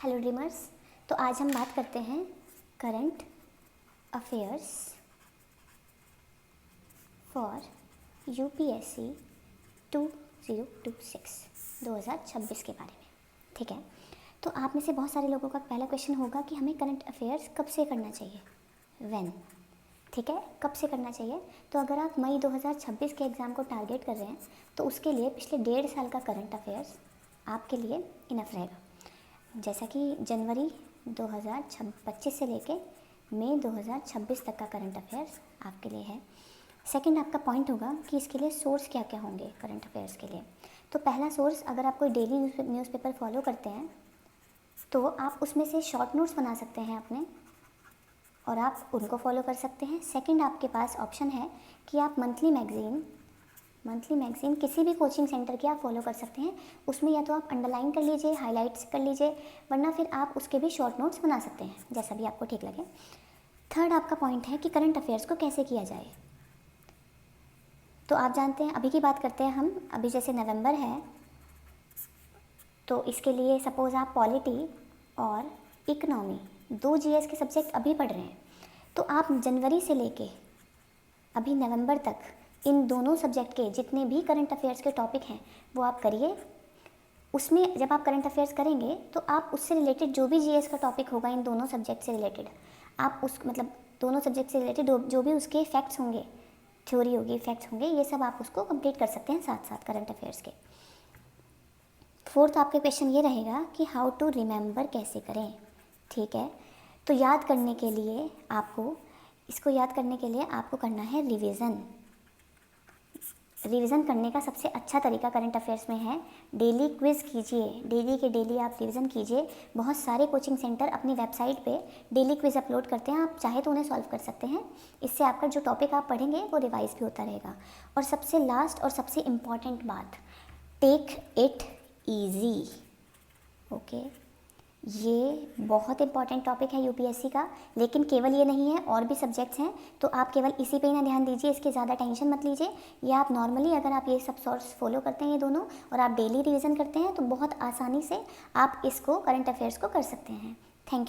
Hello dreamers. तो आज हम बात करते हैं करंट अफेयर्स फॉर यूपीएससी 2026 के बारे में। ठीक है, तो आप में से बहुत सारे लोगों का पहला क्वेश्चन होगा कि हमें करंट अफेयर्स कब से करना चाहिए, व्हेन। ठीक है, कब से करना चाहिए। तो अगर आप मई 2026 के एग्ज़ाम को टारगेट कर रहे हैं तो उसके लिए पिछले 1.5 साल का करंट अफेयर्स आपके लिए इनफ रहेगा। जैसा कि जनवरी 2025 से लेके मई 2026 तक का करंट अफेयर्स आपके लिए है। सेकंड आपका पॉइंट होगा कि इसके लिए सोर्स क्या क्या होंगे करंट अफेयर्स के लिए। तो पहला सोर्स, अगर आप कोई डेली न्यूज़पेपर फॉलो करते हैं तो आप उसमें से शॉर्ट नोट्स बना सकते हैं अपने, और आप उनको फॉलो कर सकते हैं। सेकंड आपके पास ऑप्शन है कि आप मंथली मैगज़ीन किसी भी कोचिंग सेंटर की आप फॉलो कर सकते हैं। उसमें या तो आप अंडरलाइन कर लीजिए, हाईलाइट्स कर लीजिए, वरना फिर आप उसके भी शॉर्ट नोट्स बना सकते हैं, जैसा भी आपको ठीक लगे। थर्ड आपका पॉइंट है कि करंट अफेयर्स को कैसे किया जाए। तो आप जानते हैं, अभी की बात करते हैं हम। अभी जैसे नवंबर है तो इसके लिए सपोज़ आप पॉलिटी और इकोनॉमी 2 जीएस के सब्जेक्ट अभी पढ़ रहे हैं, तो आप जनवरी से लेके अभी नवंबर तक इन दोनों सब्जेक्ट के जितने भी करंट अफेयर्स के टॉपिक हैं वो आप करिए। उसमें जब आप करंट अफेयर्स करेंगे तो आप उससे रिलेटेड जो भी जीएस का टॉपिक होगा इन दोनों सब्जेक्ट से रिलेटेड, आप उस दोनों सब्जेक्ट से रिलेटेड जो भी उसके फैक्ट्स होंगे, थ्योरी होगी, फैक्ट्स होंगे, ये सब आप उसको कंप्लीट कर सकते हैं साथ साथ करंट अफेयर्स के। फोर्थ आपके क्वेश्चन ये रहेगा कि हाउ टू रिमेंबर कैसे करें। ठीक है, तो याद करने के लिए आपको करना है रिवीजन करने का सबसे अच्छा तरीका करंट अफेयर्स में है डेली क्विज़ कीजिए। डेली आप रिवीजन कीजिए। बहुत सारे कोचिंग सेंटर अपनी वेबसाइट पे डेली क्विज़ अपलोड करते हैं, आप चाहे तो उन्हें सॉल्व कर सकते हैं। इससे आपका जो टॉपिक आप पढ़ेंगे वो रिवाइज भी होता रहेगा। और सबसे लास्ट और सबसे इम्पॉर्टेंट बात, टेक इट ईजी। ओके, ये बहुत इंपॉर्टेंट टॉपिक है यूपीएससी का, लेकिन केवल ये नहीं है, और भी सब्जेक्ट्स हैं। तो आप केवल इसी पे ही ना ध्यान दीजिए, इसकी ज़्यादा टेंशन मत लीजिए। या आप नॉर्मली अगर आप ये सब सोर्स फॉलो करते हैं ये दोनों, और आप डेली रिवीजन करते हैं, तो बहुत आसानी से आप इसको करंट अफेयर्स को कर सकते हैं। Thank you.